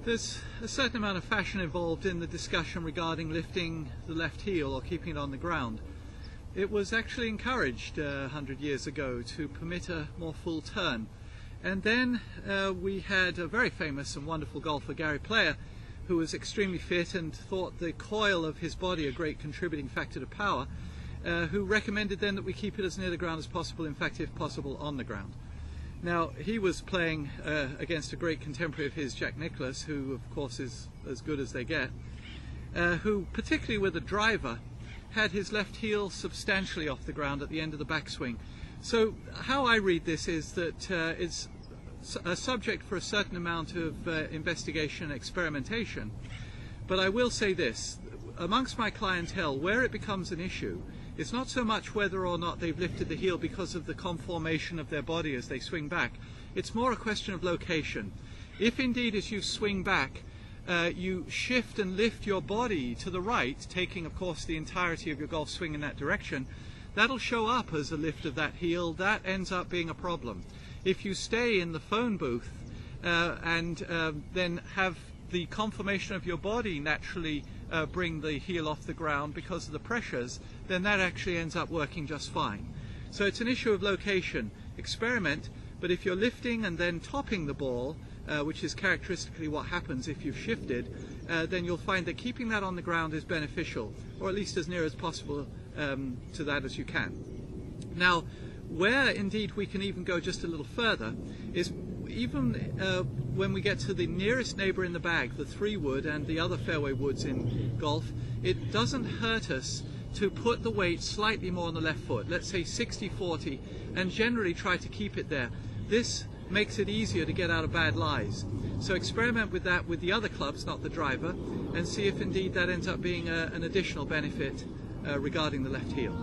There's a certain amount of fashion involved in the discussion regarding lifting the left heel or keeping it on the ground. It was actually encouraged 100 years ago to permit a more full turn. And then we had a very famous and wonderful golfer, Gary Player, who was extremely fit and thought the coil of his body a great contributing factor to power, who recommended then that we keep it as near the ground as possible, in fact, if possible, on the ground. Now, he was playing against a great contemporary of his, Jack Nicklaus, who of course is as good as they get, who, particularly with a driver, had his left heel substantially off the ground at the end of the backswing. So how I read this is that it's a subject for a certain amount of investigation and experimentation. But I will say this, amongst my clientele, where it becomes an issue, it's not so much whether or not they've lifted the heel because of the conformation of their body as they swing back. It's more a question of location. If indeed as you swing back, you shift and lift your body to the right, taking of course the entirety of your golf swing in that direction, that'll show up as a lift of that heel. That ends up being a problem. If you stay in the phone booth and then have the conformation of your body naturally bring the heel off the ground because of the pressures, then that actually ends up working just fine. So it's an issue of location. Experiment, but if you're lifting and then topping the ball, which is characteristically what happens if you've shifted, then you'll find that keeping that on the ground is beneficial, or at least as near as possible to that as you can. Now, where indeed we can even go just a little further is even when we get to the nearest neighbor in the bag, the 3-wood and the other fairway woods in golf, it doesn't hurt us to put the weight slightly more on the left foot, let's say 60-40, and generally try to keep it there. This makes it easier to get out of bad lies. So experiment with that with the other clubs, not the driver, and see if indeed that ends up being an additional benefit regarding the left heel.